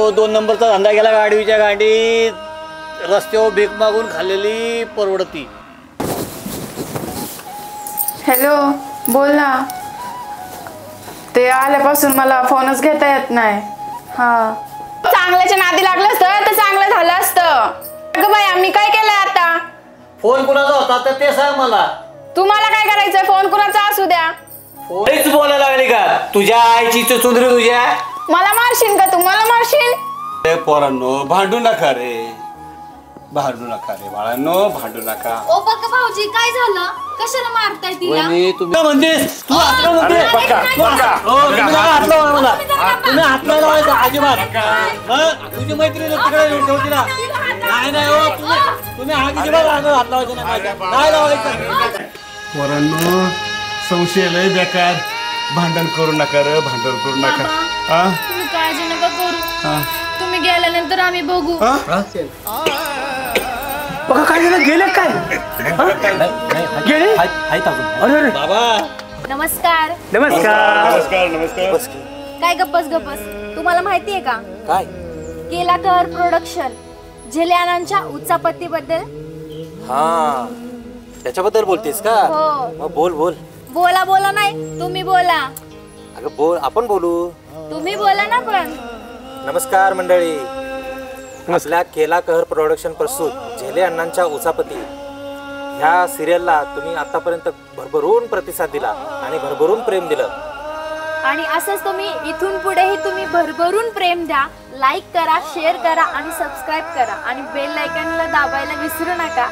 तो 2 नंबरचा धंदा गेला गाडीच्या गाडी रस्त्यावर भीक मागून खाल्लेली परवडती. हॅलो बोल ना. ते आल्यापासून मला फोनच घेता येत नाही. हा चांगल्याच्या नादी लागलं असतं तर चांगलं झालं असतं. अगं बाई मी काय केलंय आता? फोन कुणाचा होता तर ते सांग मला. तुम्हाला काय करायचंय? फोन कुणाचा असू द्या. फोनच बोलायला लागली का? तुझ्या आईची चुंदरी तुझ्या. मला मारशील का? तुम्हाला मारशील? ए पोरांनो भांडू नका रे, भांडू नका रे बाळांनो, भांडू नका. ओ बघा भाऊजी काय झालं? कशाला मारताय तिला? वहिनी तुम्ही म्हणतेस तू हात म्हणतेस हात लावा मला. तुम्ही हात नाही लावायचा अजिबात. तुझी मैत्रीण तिकडे ठेवती ना. नाही नाही हो तुम्ही अजिबात हात लावायचे नाही लावायचं. पोरांनो संशय लय बेकार, भांडण करू नका रे, भांडण करू नका. तुम्ही काळजी नका करू. तुम्ही गेल्यानंतर आम्ही बघू. बघा काय झालं? गेले काय? गेले अरे बाबा. नमस्कार. नमस्कार. नमस्कार नमस्कार. काय गप्पस गप्पस तुम्हाला माहितीये का? काय? केलाकर प्रोडक्शन झेल्यानांच्या उच्चापत्ती बद्दल. हा त्याच्याबद्दल बोलतेस का? हो. मग बोल बोल. बोला बोला नाही तुम्ही बोला. अगं बोल, आपण बोलू. तुम्ही बोला ना पण. नमस्कार मंडळी. आपल्या केलाकर प्रोडक्शन प्रस्तुत झेले अण्णांच्या उचापती ह्या सिरियलला तुम्ही आतापर्यंत भरभरून प्रतिसाद दिला आणि भरभरून प्रेम दिलं. आणि असंच तुम्ही इथून पुढेही तुम्ही भरभरून प्रेम द्या. लाईक करा, शेअर करा आणि सबस्क्राईब करा आणि बेल आयकॉनला दाबायला विसरू नका.